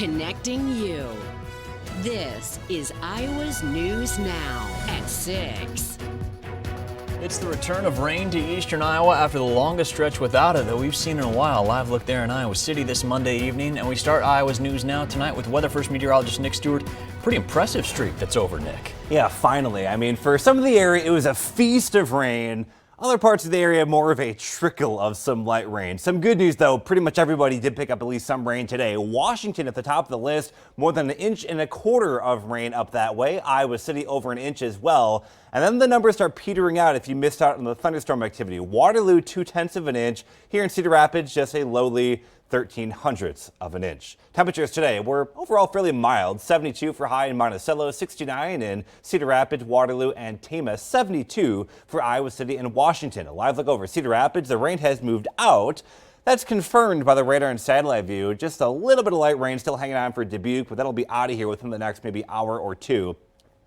connecting you. This is Iowa's News Now at 6. It's the return of rain to eastern Iowa after the longest stretch without it that we've seen in a while. Live look there in Iowa City this Monday evening, and we start Iowa's News Now tonight with Weather First meteorologist Nick Stewart. Pretty impressive streak that's over, Nick. Yeah, finally. I mean, for some of the area, it was a feast of rain. Other parts of the area, more of a trickle of some light rain. Some good news, though. Pretty much everybody did pick up at least some rain today. Washington at the top of the list, more than 1.25 inches of rain up that way. Iowa City over 1 inch as well. And then the numbers start petering out if you missed out on the thunderstorm activity. Waterloo, 0.2 inches. Here in Cedar Rapids, just a lowly 0.13 of an inch. Temperatures today were overall fairly mild. 72 for high in Monticello, 69 in Cedar Rapids, Waterloo, and Tama, 72 for Iowa City and Washington. A live look over Cedar Rapids. The rain has moved out. That's confirmed by the radar and satellite view. Just a little bit of light rain still hanging on for Dubuque, but that'll be out of here within the next maybe hour or two.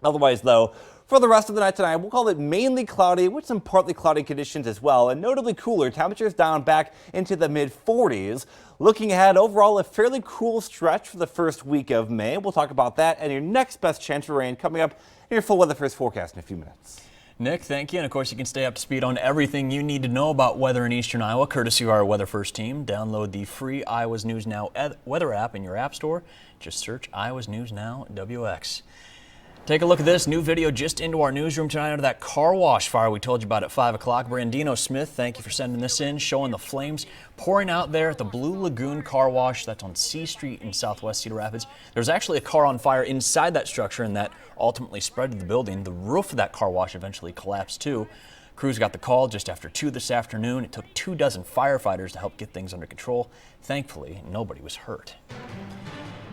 Otherwise, though, for the rest of the night tonight, we'll call it mainly cloudy with some partly cloudy conditions as well, and notably cooler. Temperatures down back into the mid-40s. Looking ahead, overall, a fairly cool stretch for the first week of May. We'll talk about that and your next best chance for rain coming up in your full Weather First forecast in a few minutes. Nick, thank you. And of course, you can stay up to speed on everything you need to know about weather in eastern Iowa, courtesy of our Weather First team. Download the free Iowa's News Now weather app in your app store. Just search Iowa's News Now WX. Take a look at this new video just into our newsroom tonight under that car wash fire we told you about at 5 o'clock. Brandino Smith, thank you for sending this in, showing the flames pouring out there at the Blue Lagoon Car Wash. That's on C Street in southwest Cedar Rapids. There's actually a car on fire inside that structure, and that ultimately spread to the building. The roof of that car wash eventually collapsed too. Crews got the call just after 2 this afternoon. It took 24 firefighters to help get things under control. Thankfully, nobody was hurt.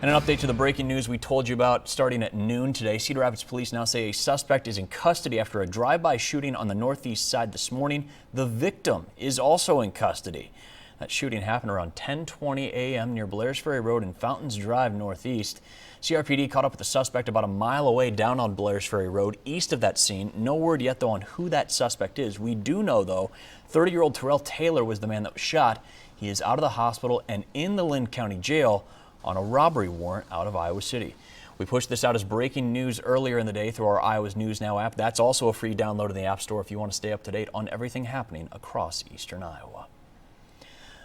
And an update to the breaking news we told you about starting at noon today. Cedar Rapids police now say a suspect is in custody after a drive-by shooting on the northeast side this morning. The victim is also in custody. That shooting happened around 10:20 a.m. near Blair's Ferry Road and Fountains Drive northeast. CRPD caught up with the suspect about a mile away down on Blair's Ferry Road east of that scene. No word yet, though, on who that suspect is. We do know, though, 30-year-old Terrell Taylor was the man that was shot. He is out of the hospital and in the Linn County Jail on a robbery warrant out of Iowa City. We pushed this out as breaking news earlier in the day through our Iowa's News Now app. That's also a free download in the App Store if you want to stay up to date on everything happening across eastern Iowa.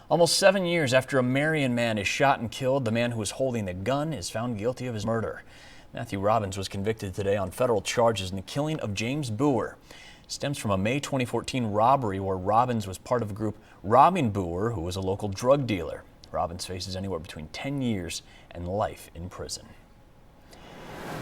Almost 7 years after a Marion man is shot and killed, the man who was holding the gun is found guilty of his murder. Matthew Robbins was convicted today on federal charges in the killing of James Boer. It stems from a May 2014 robbery where Robbins was part of a group robbing Boer, who was a local drug dealer. Robbins faces anywhere between 10 years and life in prison.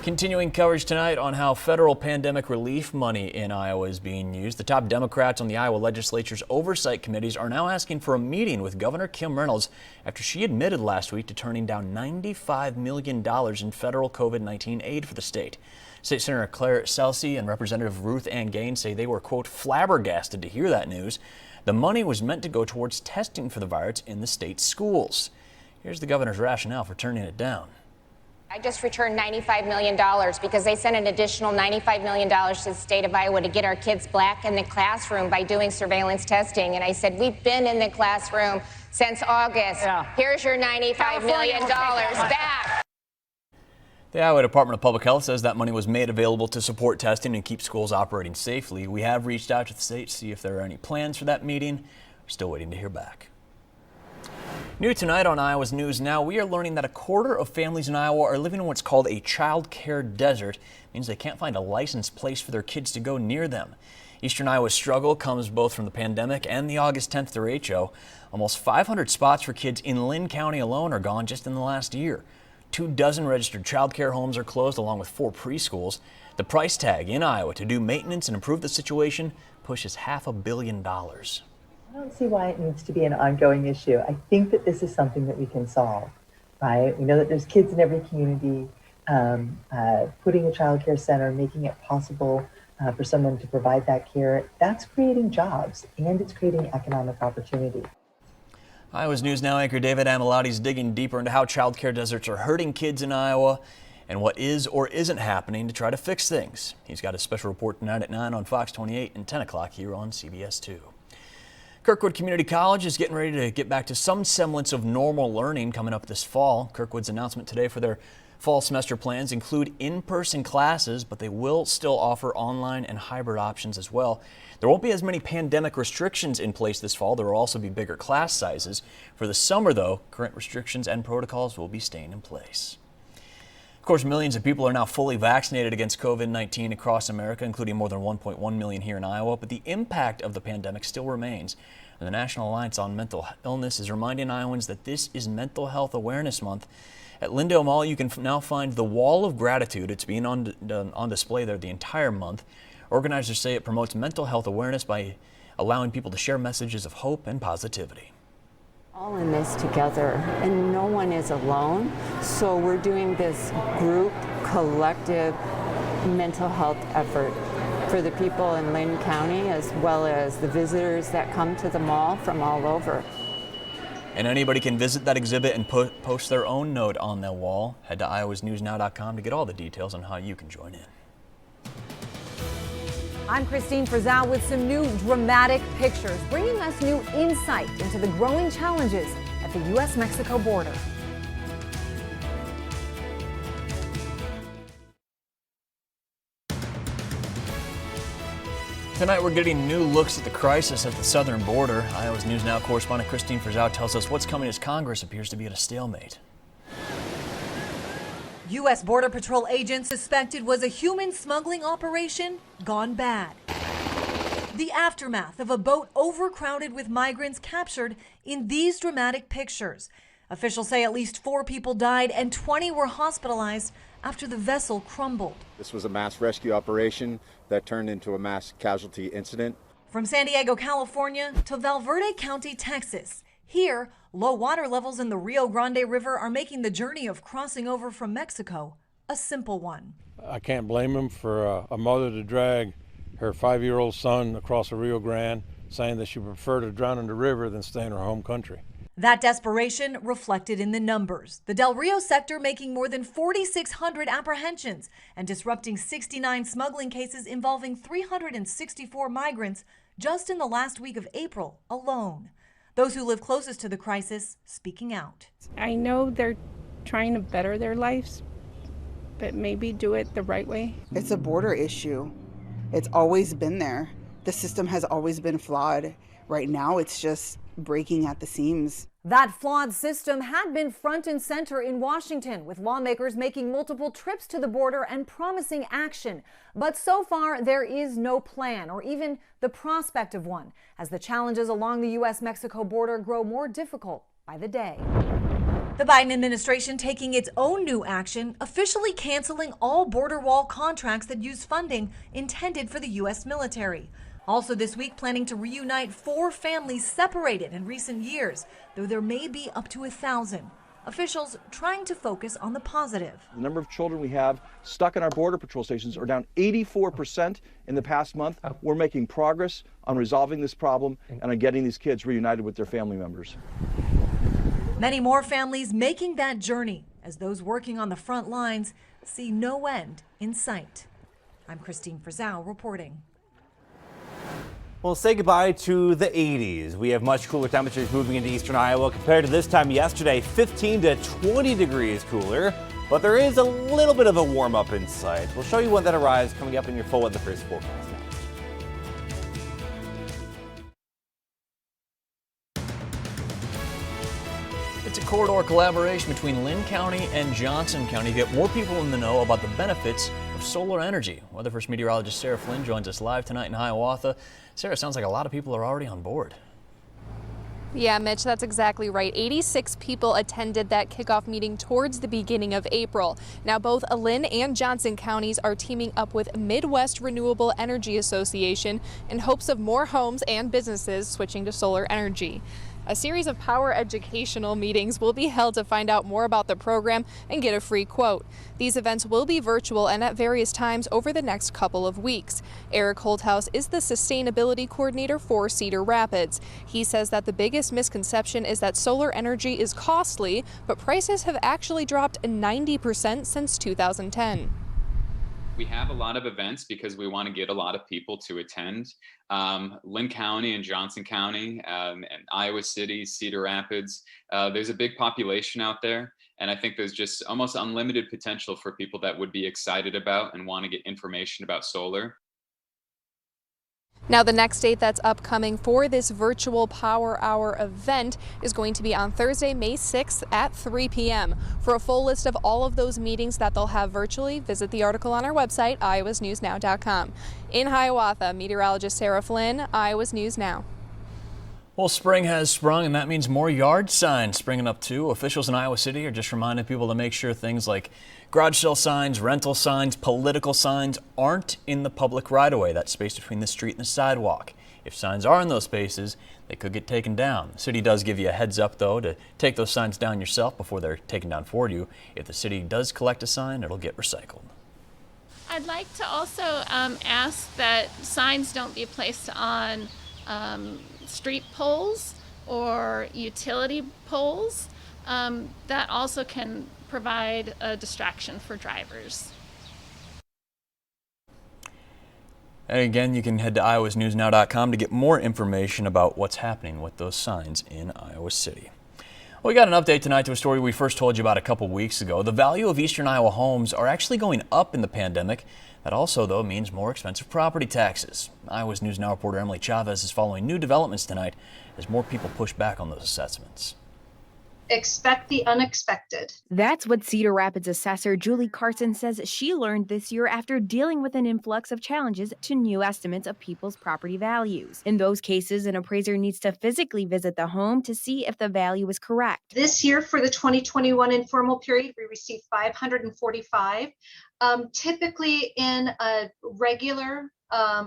Continuing coverage tonight on how federal pandemic relief money in Iowa is being used. The top Democrats on the Iowa legislature's oversight committees are now asking for a meeting with Governor Kim Reynolds after she admitted last week to turning down $95 million in federal COVID-19 aid for the state. State Senator Claire Celsey and Representative Ruth Ann Gaines say they were, quote, flabbergasted to hear that news. The money was meant to go towards testing for the virus in the state's schools. Here's the governor's rationale for turning it down. I just returned $95 million because they sent an additional $95 million to the state of Iowa to get our kids back in the classroom by doing surveillance testing. And I said, we've been in the classroom since August. Yeah. Here's your $95 million back. The Iowa Department of Public Health says that money was made available to support testing and keep schools operating safely. We have reached out to the state to see if there are any plans for that meeting. We're still waiting to hear back. New tonight on Iowa's News Now, we are learning that 1/4 of families in Iowa are living in what's called a child care desert. It means they can't find a licensed place for their kids to go near them. Eastern Iowa's struggle comes both from the pandemic and the August 10th derecho. Almost 500 spots for kids in Linn County alone are gone just in the last year. 24 registered child care homes are closed, along with 4 preschools. The price tag in Iowa to do maintenance and improve the situation pushes $500 million. I don't see why it needs to be an ongoing issue. I think that this is something that we can solve, right? We know that there's kids in every community. Putting a child care center, making it possible for someone to provide that care, that's creating jobs and it's creating economic opportunity. Iowa's News Now anchor David Amilotti is digging deeper into how child care deserts are hurting kids in Iowa and what is or isn't happening to try to fix things. He's got a special report tonight at 9 on Fox 28 and 10 o'clock here on CBS 2. Kirkwood Community College is getting ready to get back to some semblance of normal learning coming up this fall. Kirkwood's announcement today for their fall semester plans include in-person classes, but they will still offer online and hybrid options as well. There won't be as many pandemic restrictions in place this fall. There will also be bigger class sizes. For the summer, though, current restrictions and protocols will be staying in place. Of course, millions of people are now fully vaccinated against COVID-19 across America, including more than 1.1 million here in Iowa, but the impact of the pandemic still remains. And the National Alliance on Mental Illness is reminding Iowans that this is Mental Health Awareness Month. At Lindale Mall, you can now find the Wall of Gratitude. It's being on display there the entire month. Organizers say it promotes mental health awareness by allowing people to share messages of hope and positivity. All in this together, and no one is alone. So we're doing this group, collective mental health effort for the people in Linn County, as well as the visitors that come to the mall from all over. And anybody can visit that exhibit and post their own note on the wall. Head to iowasnewsnow.com to get all the details on how you can join in. I'm Christine Frizzell with some new dramatic pictures, bringing us new insight into the growing challenges at the U.S.-Mexico border. Tonight we're getting new looks at the crisis at the southern border. Iowa's News Now correspondent Christine Frizzell tells us what's coming as Congress appears to be at a stalemate. U.S. Border Patrol agents suspected was a human smuggling operation gone bad. The aftermath of a boat overcrowded with migrants captured in these dramatic pictures. Officials say at least 4 people died and 20 were hospitalized after the vessel crumbled. This was a mass rescue operation that turned into a mass casualty incident. From San Diego, California to Valverde County, Texas. Here, low water levels in the Rio Grande River are making the journey of crossing over from Mexico a simple one. I can't blame them for a mother to drag her 5-year-old son across the Rio Grande, saying that she would prefer to drown in the river than stay in her home country. That desperation reflected in the numbers. The Del Rio sector making more than 4,600 apprehensions and disrupting 69 smuggling cases involving 364 migrants just in the last week of April alone. Those who live closest to the crisis speaking out. I know they're trying to better their lives, but maybe do it the right way. It's a border issue. It's always been there. The system has always been flawed. Right now, it's just breaking at the seams. That flawed system had been front and center in Washington, with lawmakers making multiple trips to the border and promising action. But so far, there is no plan or even the prospect of one, as the challenges along the U.S.-Mexico border grow more difficult by the day. The Biden administration taking its own new action, officially canceling all border wall contracts that use funding intended for the U.S. military. Also this week, planning to reunite 4 families separated in recent years, though there may be up to 1,000. Officials trying to focus on the positive. The number of children we have stuck in our Border Patrol stations are down 84% in the past month. We're making progress on resolving this problem and on getting these kids reunited with their family members. Many more families making that journey as those working on the front lines see no end in sight. I'm Christine Frizzell reporting. Well, say goodbye to the 80s. We have much cooler temperatures moving into eastern Iowa compared to this time yesterday, 15 to 20 degrees cooler. But there is a little bit of a warm up in sight. We'll show you when that arrives coming up in your full weather first forecast next. It's a corridor collaboration between Linn County and Johnson County to get more people in the know about the benefits of solar energy. Weather First meteorologist Sarah Flynn joins us live tonight in Hiawatha. Sarah, sounds like a lot of people are already on board. Yeah, Mitch, that's exactly right. 86 people attended that kickoff meeting towards the beginning of April. Now, both Linn and Johnson counties are teaming up with Midwest Renewable Energy Association in hopes of more homes and businesses switching to solar energy. A series of power educational meetings will be held to find out more about the program and get a free quote. These events will be virtual and at various times over the next couple of weeks. Eric Holthouse is the sustainability coordinator for Cedar Rapids. He says that the biggest misconception is that solar energy is costly, but prices have actually dropped 90% since 2010. We have a lot of events because we want to get a lot of people to attend. Lynn County and Johnson County and Iowa City, Cedar Rapids, there's a big population out there. And I think there's just almost unlimited potential for people that would be excited about and want to get information about solar. Now, the next date that's upcoming for this virtual Power Hour event is going to be on Thursday, May 6th at 3 p.m. For a full list of all of those meetings that they'll have virtually, visit the article on our website, iowasnewsnow.com. In Hiawatha, meteorologist Sarah Flynn, Iowa's News Now. Well, spring has sprung, and that means more yard signs springing up too. Officials in Iowa City are just reminding people to make sure things like garage sale signs, rental signs, political signs aren't in the public right-of-way, that space between the street and the sidewalk. If signs are in those spaces, they could get taken down. The city does give you a heads up, though, to take those signs down yourself before they're taken down for you. If the city does collect a sign, it'll get recycled. I'd like to also ask that signs don't be placed on street poles or utility poles. That also can provide a distraction for drivers. And again, you can head to iowasnewsnow.com to get more information about what's happening with those signs in Iowa City. Well, we got an update tonight to a story we first told you about a couple weeks ago. The value of eastern Iowa homes are actually going up in the pandemic. That also, though, means more expensive property taxes. Iowa's News Now reporter Emily Chavez is following new developments tonight as more people push back on those assessments. Expect the unexpected. That's what Cedar Rapids assessor Julie Carson says she learned this year after dealing with an influx of challenges to new estimates of people's property values. In those cases, an appraiser needs to physically visit the home to see if the value is correct. This year for the 2021 informal period, we received 545. Typically in a regular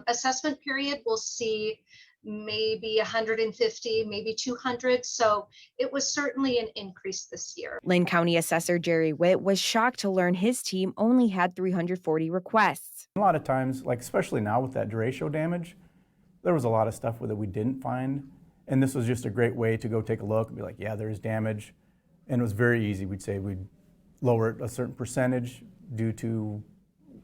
assessment period, we'll see maybe 150, maybe 200. So it was certainly an increase this year. Lynn County Assessor Jerry Witt was shocked to learn his team only had 340 requests. A lot of times, like especially now with that derecho damage, there was a lot of stuff that we didn't find. And this was just a great way to go take a look and be like, yeah, there's damage. And it was very easy. We'd say we'd lower it a certain percentage due to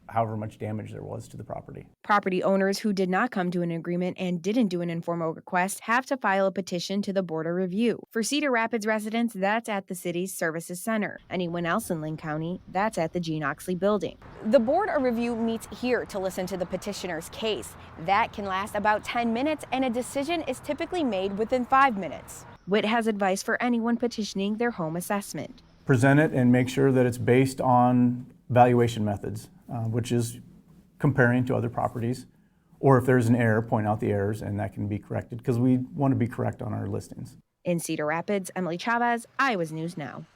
however much damage there was to the property. Property owners who did not come to an agreement and didn't do an informal request have to file a petition to the Board of Review. For Cedar Rapids residents, that's at the city's Services Center. Anyone else in Lynn County, that's at the Gene Oxley Building. The Board of Review meets here to listen to the petitioner's case. That can last about 10 minutes, and a decision is typically made within 5 minutes. Witt has advice for anyone petitioning their home assessment. Present it and make sure that it's based on valuation methods, which is comparing to other properties. Or if there's an error, point out the errors, and that can be corrected because we want to be correct on our listings. In Cedar Rapids, Emily Chavez, Iowa's News Now.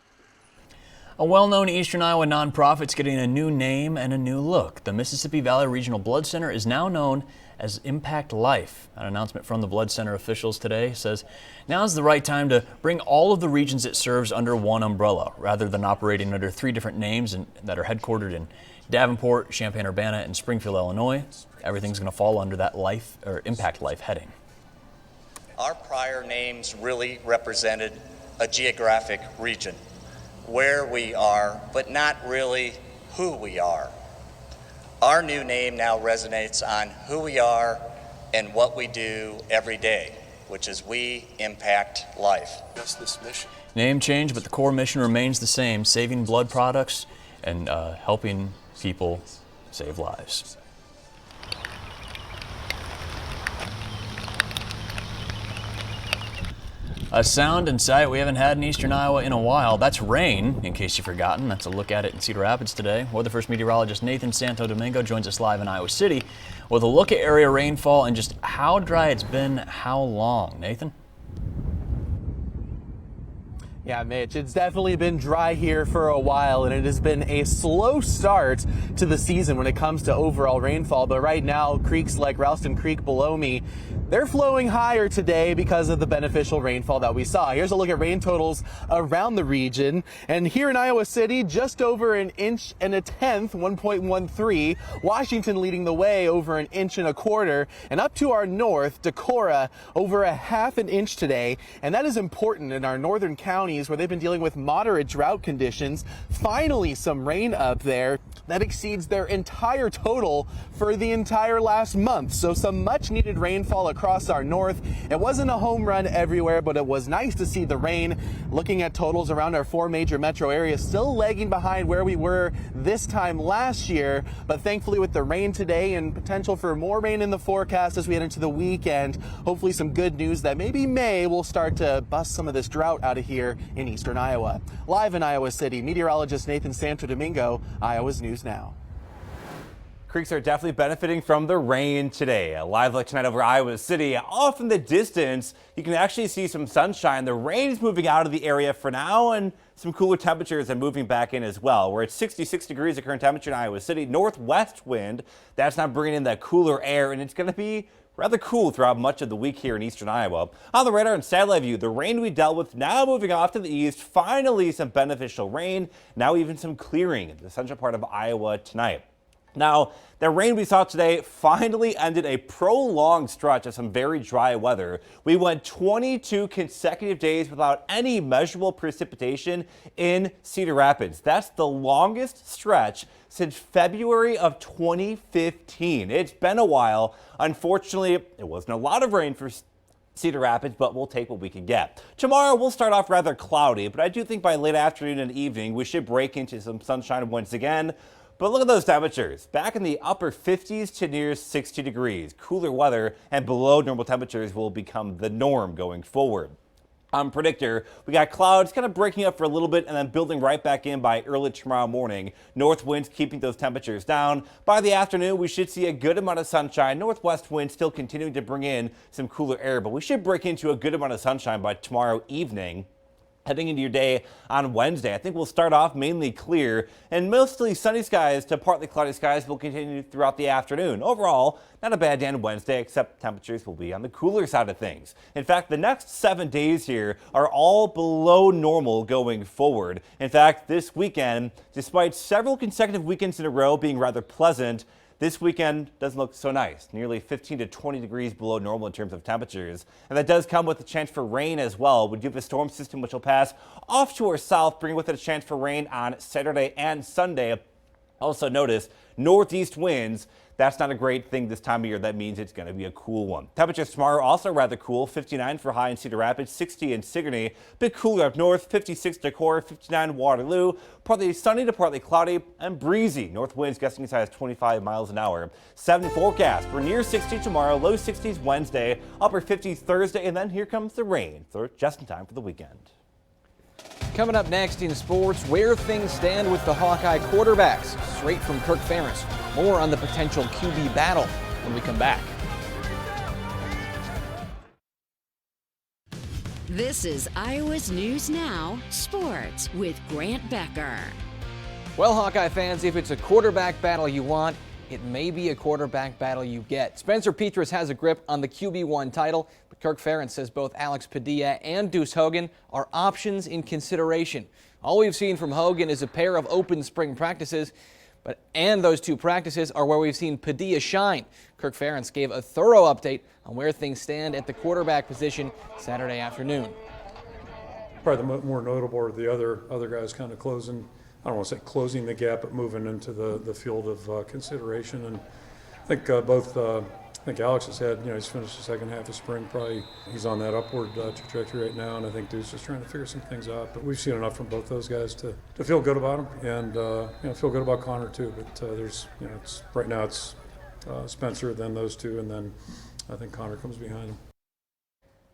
A well-known Eastern Iowa nonprofit's getting a new name and a new look. The Mississippi Valley Regional Blood Center is now known as Impact Life. An announcement from the Blood Center officials today says now is the right time to bring all of the regions it serves under one umbrella, rather than operating under 3 different names that are headquartered in Davenport, Champaign-Urbana, and Springfield, Illinois. Everything's going to fall under that Life or Impact Life heading. Our prior names really represented a geographic region, where we are, but not really who we are. Our new name now resonates on who we are and what we do every day, which is we impact life. That's this mission. Name change, but the core mission remains the same: saving blood products and helping people save lives. A sound and sight we haven't had in eastern Iowa in a while. That's rain, in case you've forgotten. That's a look at it in Cedar Rapids today. Weather First meteorologist Nathan Santo Domingo joins us live in Iowa City with a look at area rainfall and just how dry it's been, how long. Nathan? Yeah, Mitch, it's definitely been dry here for a while, and it has been a slow start to the season when it comes to overall rainfall. But right now, creeks like Ralston Creek below me, they're flowing higher today because of the beneficial rainfall that we saw. Here's a look at rain totals around the region. And here in Iowa City, just over 1 1/10 inches, 1.13. Washington leading the way over 1 1/4 inches. And up to our north, Decorah, over 1/2 inch today. And that is important in our northern counties where they've been dealing with moderate drought conditions. Finally, some rain up there that exceeds their entire total for the entire last month. So some much needed rainfall across our north. It wasn't a home run everywhere, but it was nice to see the rain. Looking at totals around our 4 major metro areas, still lagging behind where we were this time last year. But thankfully with the rain today and potential for more rain in the forecast as we head into the weekend, hopefully some good news that maybe May will start to bust some of this drought out of here in eastern Iowa. Live in Iowa City, meteorologist Nathan Santo Domingo, Iowa's News Now. Creeks are definitely benefiting from the rain today. A live look tonight over Iowa City. Off in the distance, you can actually see some sunshine. The rain is moving out of the area for now, and some cooler temperatures are moving back in as well. We're at 66 degrees of current temperature in Iowa City. Northwest wind, that's not bringing in that cooler air, and it's going to be rather cool throughout much of the week here in eastern Iowa. On the radar and satellite view, the rain we dealt with now moving off to the east. Finally, some beneficial rain. Now even some clearing in the central part of Iowa tonight. Now, the rain we saw today finally ended a prolonged stretch of some very dry weather. We went 22 consecutive days without any measurable precipitation in Cedar Rapids. That's the longest stretch since February of 2015. It's been a while. Unfortunately, it wasn't a lot of rain for Cedar Rapids, but we'll take what we can get. Tomorrow we'll start off rather cloudy, but I do think by late afternoon and evening we should break into some sunshine once again. But look at those temperatures, back in the upper 50s to near 60 degrees. Cooler weather and below normal temperatures will become the norm going forward. On predictor, we got clouds kind of breaking up for a little bit and then building right back in by early tomorrow morning. North winds keeping those temperatures down. By the afternoon, we should see a good amount of sunshine. Northwest winds still continuing to bring in some cooler air, but we should break into a good amount of sunshine by tomorrow evening. Heading into your day on Wednesday, I think we'll start off mainly clear and mostly sunny skies to partly cloudy skies will continue throughout the afternoon. Overall, not a bad day on Wednesday, except temperatures will be on the cooler side of things. In fact, the next 7 days here are all below normal going forward. In fact, this weekend, despite several consecutive weekends in a row being rather pleasant, this weekend doesn't look so nice, nearly 15 to 20 degrees below normal in terms of temperatures. And that does come with a chance for rain as well. We do have a storm system which will pass off to our south, bringing with it a chance for rain on Saturday and Sunday. Also notice northeast winds. That's not a great thing this time of year. That means it's going to be a cool one. Temperatures tomorrow also rather cool. 59 for high in Cedar Rapids, 60 in Sigourney. A bit cooler up north, 56 Decorah, 59 Waterloo. Partly sunny to partly cloudy and breezy. North winds gusting as high as 25 miles an hour. 70 forecast. We're near 60 tomorrow, low 60s Wednesday, upper 50s Thursday, and then here comes the rain. So just in time for the weekend. Coming up next in sports, where things stand with the Hawkeye quarterbacks. Straight from Kirk Ferentz. More on the potential QB battle when we come back. This is Iowa's News Now, Sports with Grant Becker. Well, Hawkeye fans, if it's a quarterback battle you want, it may be a quarterback battle you get. Spencer Petras has a grip on the QB1 title, but Kirk Ferentz says both Alex Padilla and Deuce Hogan are options in consideration. All we've seen from Hogan is a pair of open spring practices, and those two practices are where we've seen Padilla shine. Kirk Ferentz gave a thorough update on where things stand at the quarterback position Saturday afternoon. Probably the more notable are the other guys kind of closing, I don't want to say closing the gap, but moving into the field of consideration. And I think I think Alex has had, he's finished the second half of spring. Probably he's on that upward trajectory right now, and I think Deuce is trying to figure some things out. But we've seen enough from both those guys to feel good about them, and feel good about Connor too. But there's, it's right now it's Spencer, then those two, and then I think Connor comes behind him.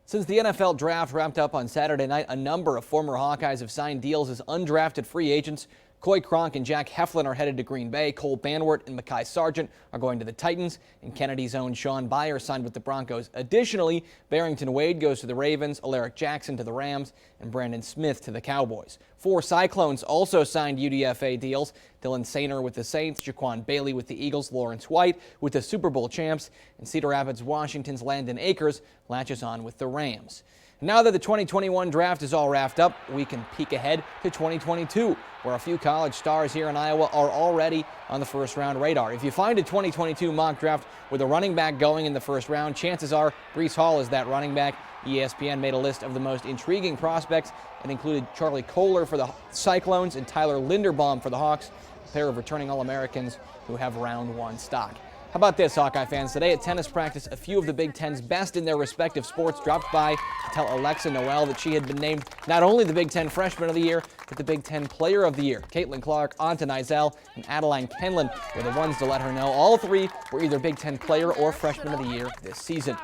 Since the NFL draft wrapped up on Saturday night, a number of former Hawkeyes have signed deals as undrafted free agents. Coy Cronk and Jack Heflin are headed to Green Bay. Cole Banwart and Mekhi Sargent are going to the Titans. And Kennedy's own Sean Byer signed with the Broncos. Additionally, Barrington Wade goes to the Ravens, Alaric Jackson to the Rams, and Brandon Smith to the Cowboys. 4 Cyclones also signed UDFA deals. Dylan Sainer with the Saints, Jaquan Bailey with the Eagles, Lawrence White with the Super Bowl champs, and Cedar Rapids, Washington's Landon Akers latches on with the Rams. Now that the 2021 draft is all wrapped up, we can peek ahead to 2022, where a few college stars here in Iowa are already on the first-round radar. If you find a 2022 mock draft with a running back going in the first round, chances are Breece Hall is that running back. ESPN made a list of the most intriguing prospects and included Charlie Kohler for the Cyclones and Tyler Linderbaum for the Hawks, a pair of returning All-Americans who have round 1 stock. How about this, Hawkeye fans? Today at tennis practice, a few of the Big Ten's best in their respective sports dropped by to tell Alexa Noel that she had been named not only the Big Ten Freshman of the Year, but the Big Ten Player of the Year. Caitlin Clark, Anta Nizell, and Adeline Kenlin were the ones to let her know all 3 were either Big Ten Player or Freshman of the Year this season.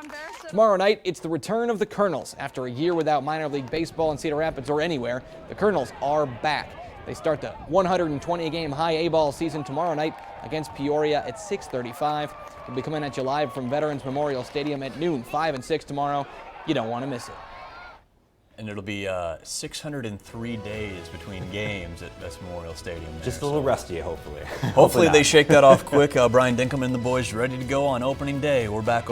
Tomorrow night, it's the return of the Colonels. After a year without minor league baseball in Cedar Rapids or anywhere, the Colonels are back. They start the 120-game high A-ball season tomorrow night against Peoria at 6:35. We'll be coming at you live from Veterans Memorial Stadium at noon, 5 and 6 tomorrow. You don't want to miss it. And it'll be 603 days between games at Vets Memorial Stadium. Just a little rusty, hopefully. Hopefully they shake that off quick. Brian Dinkum and the boys ready to go on opening day. We're back over.